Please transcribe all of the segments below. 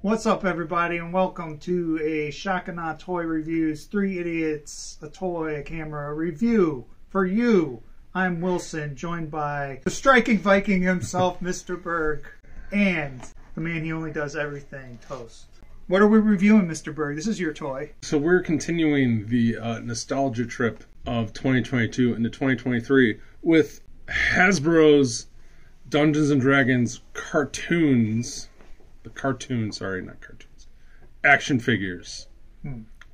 What's up, everybody, and welcome to a Shakana Toy Reviews 3 Idiots, a Toy, a Camera review for you. I'm Wilson, joined by the striking Viking himself, Mr. Berg, and the man he only does everything, Toast. What are we reviewing, Mr. Berg? This is your toy. So we're continuing the nostalgia trip of 2022 into 2023 with Hasbro's Dungeons & Dragons cartoons. Action figures.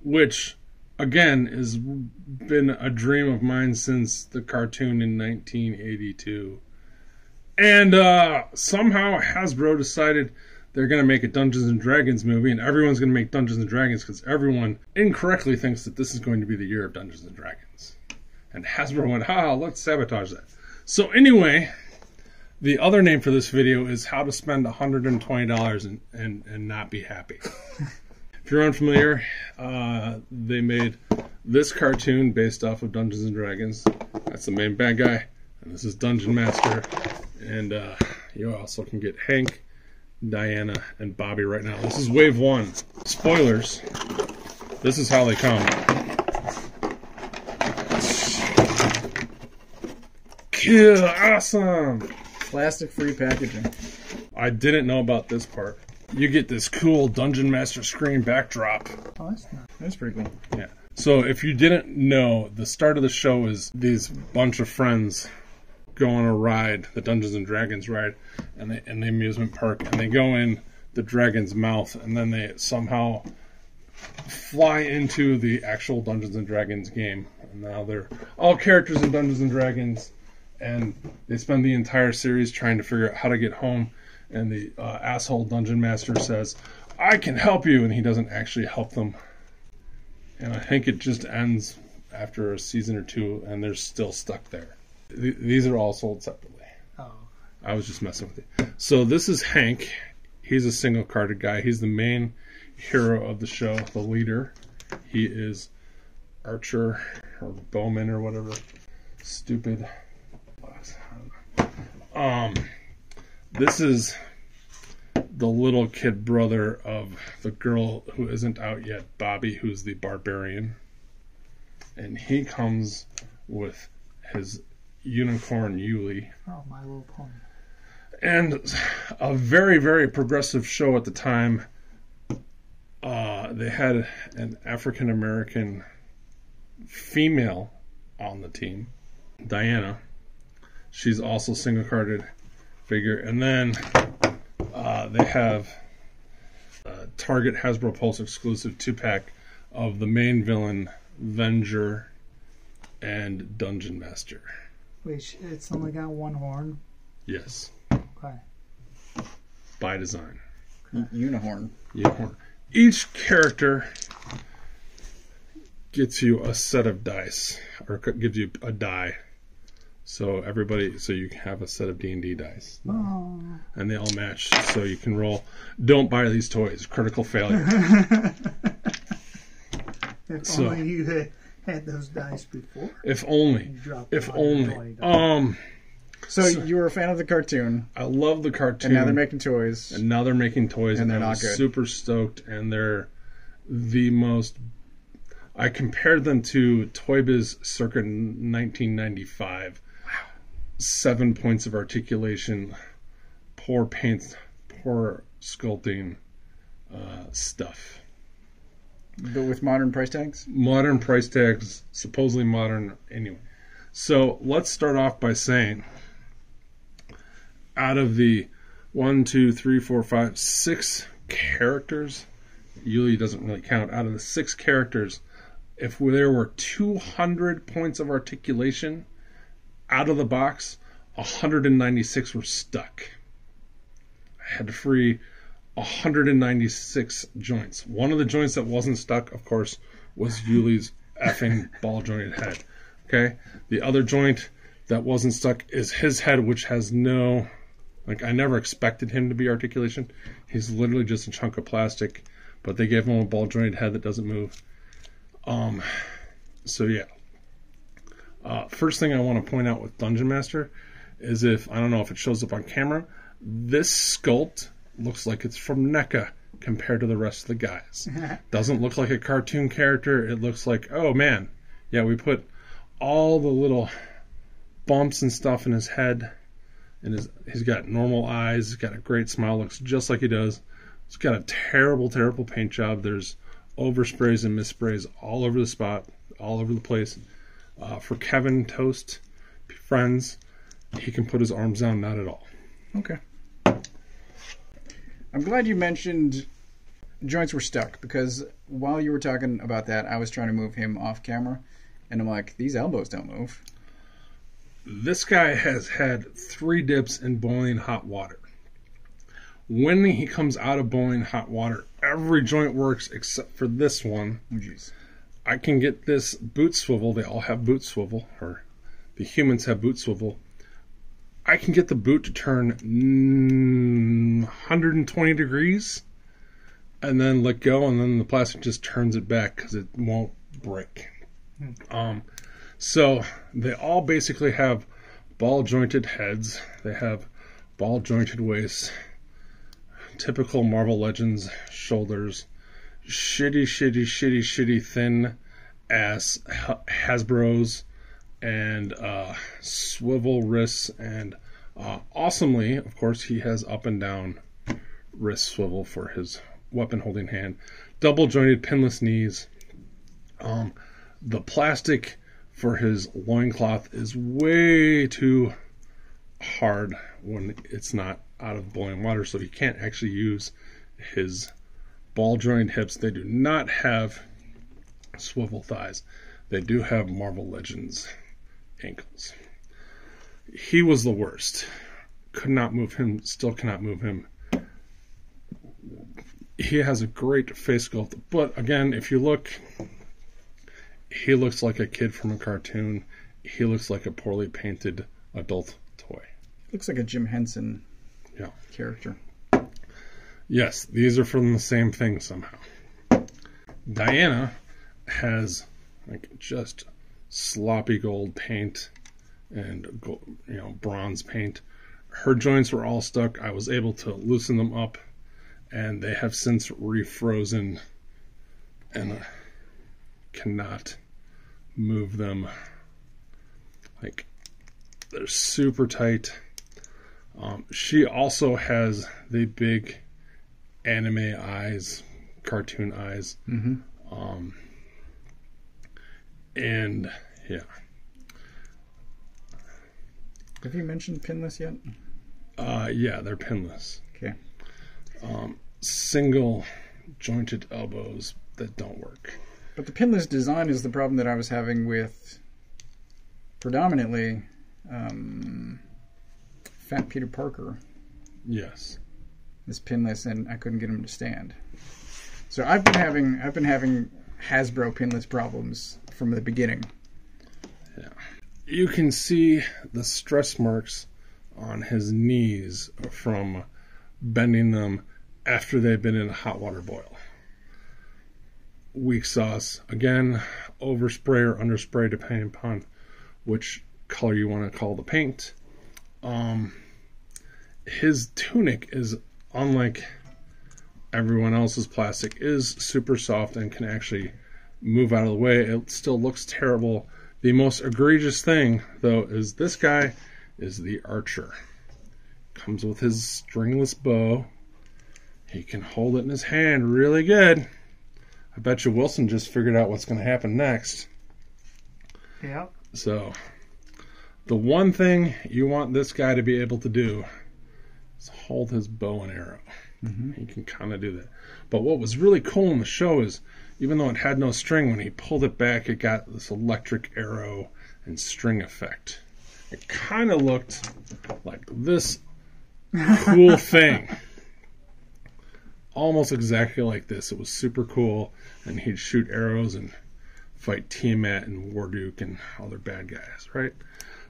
Which, again, has been a dream of mine since the cartoon in 1982. And somehow Hasbro decided they're going to make a Dungeons & Dragons movie, and everyone's going to make Dungeons & Dragons because everyone incorrectly thinks that this is going to be the year of Dungeons & Dragons. And Hasbro went, let's sabotage that. So anyway, the other name for this video is how to spend $120 and not be happy. If you're unfamiliar, they made this cartoon based off of Dungeons & Dragons. That's the main bad guy, and this is Dungeon Master. And you also can get Hank, Diana, and Bobby right now. This is wave 1. Spoilers. This is how they come. Awesome! Plastic-free packaging. I didn't know about this part. You get this cool Dungeon Master screen backdrop. Oh, that's nice. That's pretty cool. Yeah. So if you didn't know, the start of the show is these bunch of friends go on a ride, the Dungeons & Dragons ride, and in the amusement park, and they go in the dragon's mouth, and then they somehow fly into the actual Dungeons & Dragons game. And now they're all characters in Dungeons & Dragons, and they spend the entire series trying to figure out how to get home, and the asshole Dungeon Master says, I can help you, and he doesn't actually help them. And I think it just ends after a season or two, and they're still stuck there. These are all sold separately. Oh. I was just messing with you. So this is Hank. He's a single-carded guy. He's the main hero of the show, the leader. He is Archer, or Bowman, or whatever. Stupid. This is the little kid brother of the girl who isn't out yet, Bobby, who's the barbarian. And he comes with his unicorn Yuli. Oh, My Little Pony. And a very, very progressive show at the time. They had an African-American female on the team, Diana. She's also single-carded figure. And then they have a Target Hasbro Pulse exclusive 2-pack of the main villain, Venger, and Dungeon Master. Wait, it's only got one horn? Yes. Okay. By design. Unicorn. Unicorn. Each character gets you a set of dice, or gives you a die. So you can have a set of D&D dice. Oh. And they all match, so you can roll. Don't buy these toys. Critical failure. If only you had those dice before. If only. If only. So you were a fan of the cartoon. I love the cartoon. And now they're making toys. And now they're making toys, and they're I not was good. super stoked. And they're the most. I compared them to Toy Biz circa 1995. Wow. 7 points of articulation, poor paint, poor sculpting stuff. But with modern price tags? Modern price tags, supposedly modern anyway. So let's start off by saying, out of the 6 characters, Yuli doesn't really count, out of the 6 characters, if there were 200 points of articulation out of the box, 196 were stuck. I had to free 196 joints. One of the joints that wasn't stuck, of course, was Yuli's effing ball jointed head. Okay? The other joint that wasn't stuck is his head, which has no... I never expected him to be articulation. He's literally just a chunk of plastic, but they gave him a ball jointed head that doesn't move. So yeah. First thing I want to point out with Dungeon Master is I don't know if it shows up on camera, this sculpt looks like it's from NECA. compared to the rest of the guys. Doesn't look like a cartoon character. It looks like, oh man, yeah, we put all the little bumps and stuff in his head, and he's got normal eyes. He's got a great smile. Looks just like he does. He's got a terrible, terrible paint job. There's oversprays and missprays all over the spot, all over the place. For Kevin Toast friends, he can put his arms down, not at all. Okay. I'm glad you mentioned joints were stuck, because while you were talking about that, I was trying to move him off camera, and I'm like, these elbows don't move. This guy has had 3 dips in boiling hot water. When he comes out of boiling hot water, every joint works except for this one. Oh, jeez. I can get this boot swivel. They all have boot swivel, or the humans have boot swivel. I can get the boot to turn 120 degrees and then let go, and then the plastic just turns it back because it won't break. So they all basically have ball jointed heads. They have ball jointed waists, typical Marvel Legends shoulders, shitty thin ass Hasbros, and swivel wrists, and awesomely, of course, he has up and down wrist swivel for his weapon holding hand, double jointed pinless knees. The plastic for his loincloth is way too hard when it's not out of boiling water, so he can't actually use his ball jointed hips. They do not have swivel thighs. They do have Marvel Legends ankles. He was the worst. Could not move him, still cannot move him. He has a great face sculpt, but again, if you look, he looks like a kid from a cartoon. He looks like a poorly painted adult toy. Looks like a Jim Henson character. Yes, these are from the same thing somehow. Diana has like just sloppy gold paint and gold, bronze paint. Her joints were all stuck. I was able to loosen them up, and they have since refrozen, and cannot move them. Like, they're super tight. She also has the big anime eyes, cartoon eyes. Mm-hmm. And yeah. Have you mentioned pinless yet? Yeah, they're pinless. Okay. Single jointed elbows that don't work. But the pinless design is the problem that I was having with predominantly Fat Peter Parker. Yes. Is pinless, and I couldn't get him to stand. So I've been having Hasbro pinless problems from the beginning. Yeah. You can see the stress marks on his knees from bending them after they've been in a hot water boil. Weak sauce. Again, overspray or underspray depending upon which color you want to call the paint. His tunic is, unlike everyone else's plastic, is super soft and can actually move out of the way. It still looks terrible. The most egregious thing, though, is this guy is the archer. Comes with his stringless bow. He can hold it in his hand really good. I bet you Wilson just figured out what's going to happen next. Yeah. So, the one thing you want this guy to be able to do is hold his bow and arrow. Mm-hmm. He can kind of do that. But what was really cool in the show is, even though it had no string, when he pulled it back, it got this electric arrow and string effect. It kind of looked like this cool thing. Almost exactly like this. It was super cool, and he'd shoot arrows and fight Tiamat and Warduke and other bad guys, right?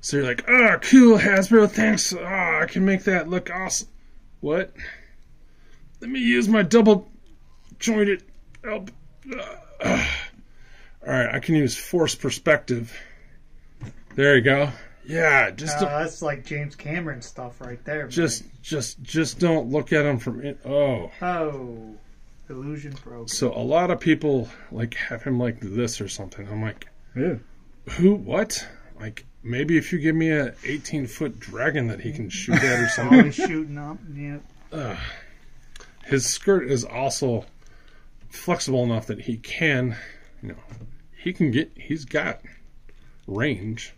So you're like, oh, cool, Hasbro, thanks. Oh, I can make that look awesome. What? Let me use my double jointed elbow. Alright, I can use force perspective. There you go. Yeah, just that's like James Cameron stuff right there. just don't look at them from it. Oh. Illusion broke. So a lot of people like have him like this or something. I'm like, Yeah. who? What? Like maybe if you give me a 18-foot dragon that he can shoot at or something. Always shooting up. Yeah. His skirt is also flexible enough that he can, you know, he's got range.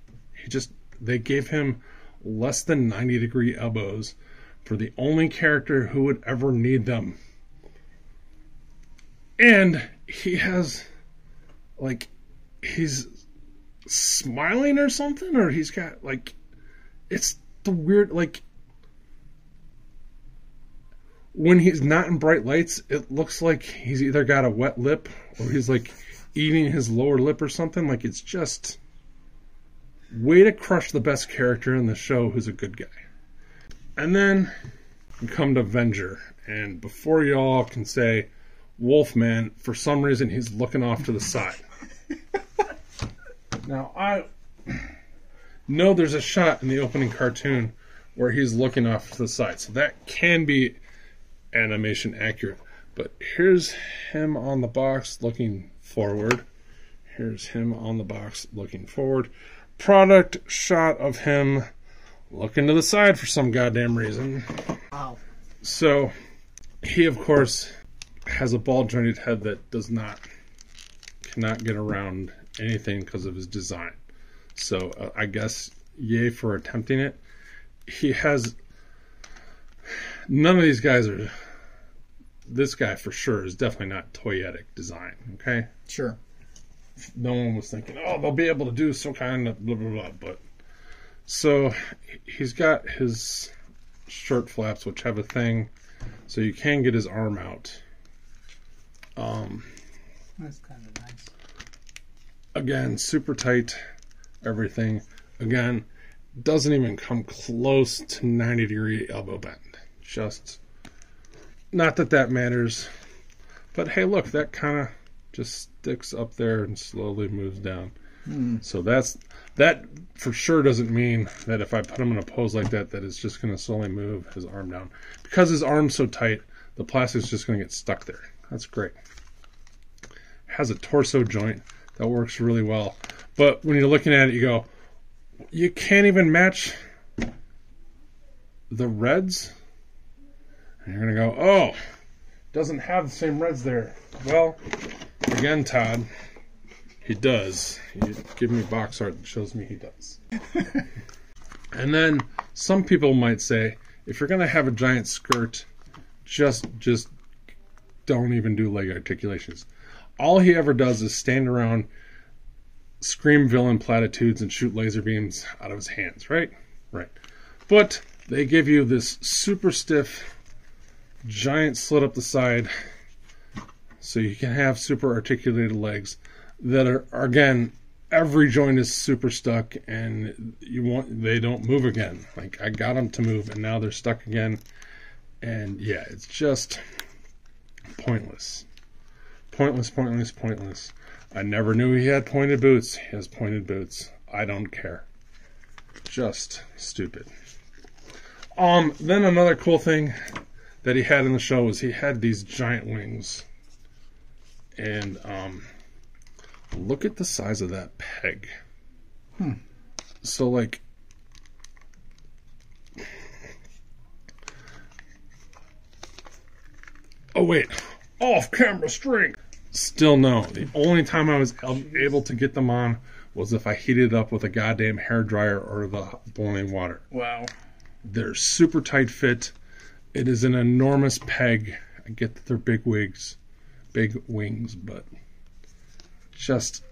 They gave him less than 90-degree elbows for the only character who would ever need them. And he has, like, he's smiling or something, or he's got, like, it's the weird, like, when he's not in bright lights, it looks like he's either got a wet lip or he's, like, eating his lower lip or something. Like, it's just way to crush the best character in the show who's a good guy. And then we come to Venger. And before y'all can say, Wolfman, for some reason, he's looking off to the side. Now, I know there's a shot in the opening cartoon where he's looking off to the side. So that can be animation accurate. But here's him on the box looking forward. Here's him on the box looking forward. Product shot of him looking to the side for some goddamn reason. Wow. So he, of course, has a ball jointed head that cannot get around anything because of his design. So I guess yay for attempting it. He has none of these guys are. This guy for sure is definitely not toyetic design. Okay. Sure. No one was thinking, oh, they'll be able to do some kind of blah blah blah. But so he's got his shirt flaps, which have a thing, so you can get his arm out. That's kind of nice. Again, super tight, everything. Again, doesn't even come close to 90-degree elbow bend. Just, not that that matters. But hey, look, that kind of just sticks up there and slowly moves down. So that for sure doesn't mean that if I put him in a pose like that, that it's just going to slowly move his arm down. Because his arm's so tight, the plastic's just going to get stuck there. That's great. Has a torso joint that works really well. But when you're looking at it, you go, you can't even match the reds. And you're going to go, oh, doesn't have the same reds there. Well, again, Todd, he does. You give me box art that shows me he does. And then some people might say, if you're going to have a giant skirt, just don't even do leg articulations. All he ever does is stand around, scream villain platitudes, and shoot laser beams out of his hands, right? Right. But they give you this super stiff, giant slit up the side, so you can have super articulated legs that are, again, every joint is super stuck, and they don't move again. Like, I got them to move, and now they're stuck again. And yeah, it's just pointless. Pointless. I never knew he had pointed boots. He has pointed boots. I don't care. Just stupid. Then another cool thing that he had in the show was he had these giant wings. And look at the size of that peg. So, like, oh wait, off-camera string. Still no. The only time I was able to get them on was if I heated it up with a goddamn hairdryer or the boiling water. Wow. They're super tight fit. It is an enormous peg. I get that they're big wings, but just...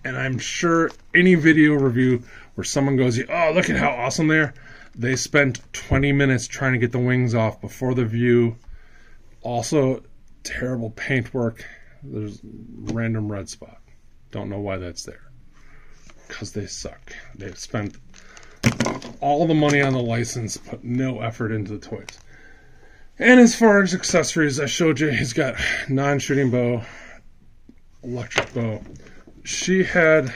And I'm sure any video review where someone goes, oh, look at how awesome they are. They spent 20 minutes trying to get the wings off before the view. Also, terrible paintwork. There's random red spot. Don't know why that's there. Because they suck. They've spent all the money on the license, put no effort into the toys. And as far as accessories, I showed you, he's got non-shooting bow, electric bow. She had,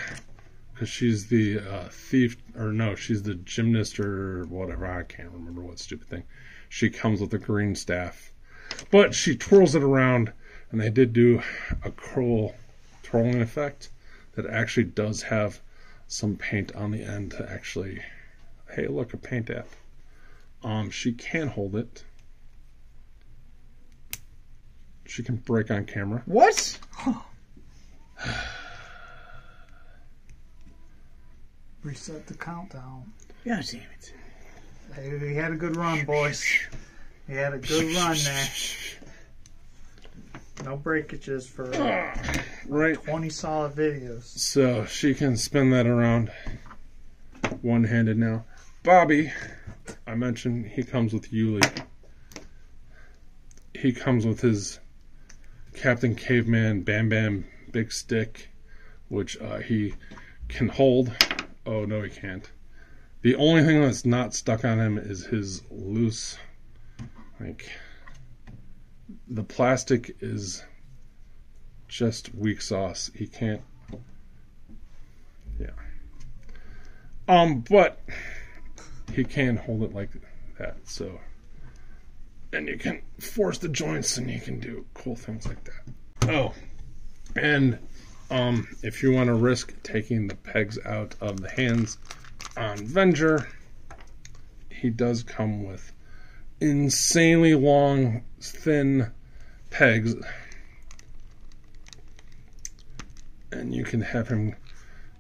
because she's the thief, or no, she's the gymnast or whatever, I can't remember what stupid thing. she comes with a green staff. But she twirls it around, and they did do a cool twirling effect that actually does have some paint on the end to actually, hey, look, a paint app. She can hold it. She can break on camera. What? Reset the countdown. God damn it. Hey, he had a good run, boys. He had a good run there. No breakages for right 20 solid videos. So she can spin that around one-handed now. Bobby, I mentioned he comes with Yuli. He comes with his Captain Caveman Bam Bam Big Stick, which he can hold. Oh, no, he can't. The only thing that's not stuck on him is his loose, like, the plastic is just weak sauce. He can't, yeah. But he can hold it like that, so, and you can force the joints and you can do cool things like that. Oh, and if you want to risk taking the pegs out of the hands on Venger, he does come with insanely long, thin pegs, and you can have him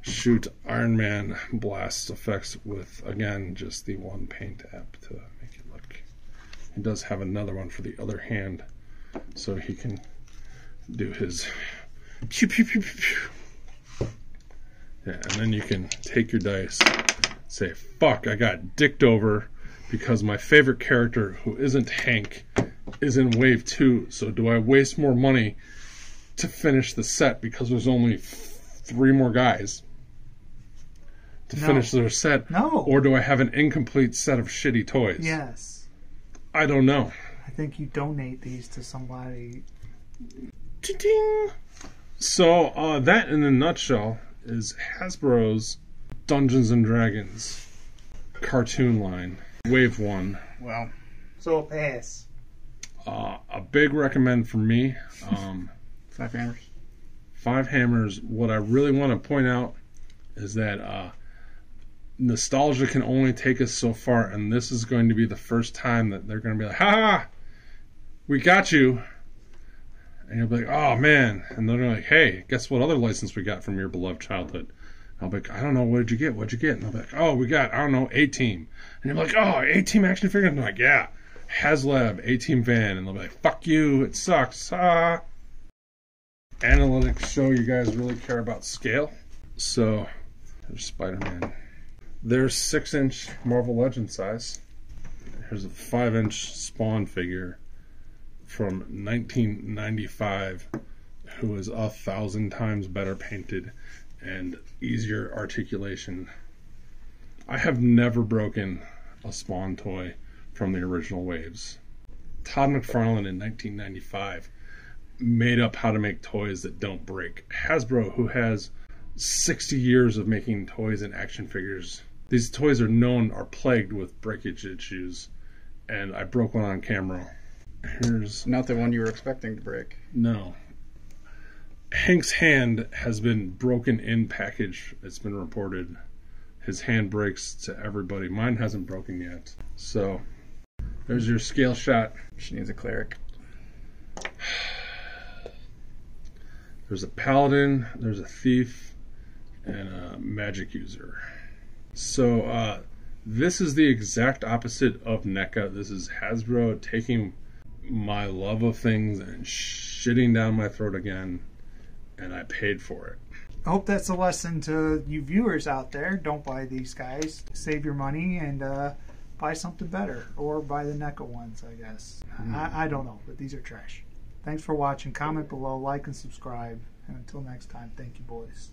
shoot Iron Man blast effects with, again, just the one paint app to make it look. He does have another one for the other hand, so he can do his pew pew pew pew pew. Yeah, and then you can take your dice, say, fuck, I got dicked over because my favorite character, who isn't Hank, is in wave 2, so do I waste more money to finish the set because there's only 3 more guys to finish their set? No. Or do I have an incomplete set of shitty toys? Yes. I don't know. I think you donate these to somebody. Ching. So that in a nutshell is Hasbro's Dungeons and Dragons cartoon line, Wave 1. Wow. So a pass. A big recommend for me. 5 hammers. 5 hammers. What I really want to point out is that nostalgia can only take us so far, and this is going to be the first time that they're going to be like, ha, we got you. And you'll be like, oh man. And they're like, hey, guess what other license we got from your beloved childhood? And I'll be like, I don't know, what did you get? What'd you get? And they'll be like, oh, we got, I don't know, A-Team. And you're like, oh, A-Team action figure? And they're like, yeah, HasLab, A-Team van. And they'll be like, fuck you, it sucks. Analytics show you guys really care about scale. So, there's Spider-Man. There's 6-inch Marvel Legends size. Here's a 5-inch Spawn figure from 1995, who is 1,000 times better painted and easier articulation. I have never broken a Spawn toy from the original waves. Todd McFarlane in 1995 made up how to make toys that don't break. Hasbro, who has 60 years of making toys and action figures, these toys are plagued with breakage issues, and I broke one on camera. Here's Not the one you were expecting to break. no. Hank's hand has been broken in package. It's been reported. His hand breaks to everybody. Mine hasn't broken yet. So there's your scale shot. She needs a cleric. There's a paladin, there's a thief, and a magic user. So this is the exact opposite of NECA. This is Hasbro taking my love of things and shitting down my throat again, and I paid for it. I hope that's a lesson to you viewers out there. Don't buy these guys. Save your money and buy something better. Or buy the NECA ones, I guess. I don't know, but these are trash. Thanks for watching. Comment below, like, and subscribe. And until next time, thank you, boys.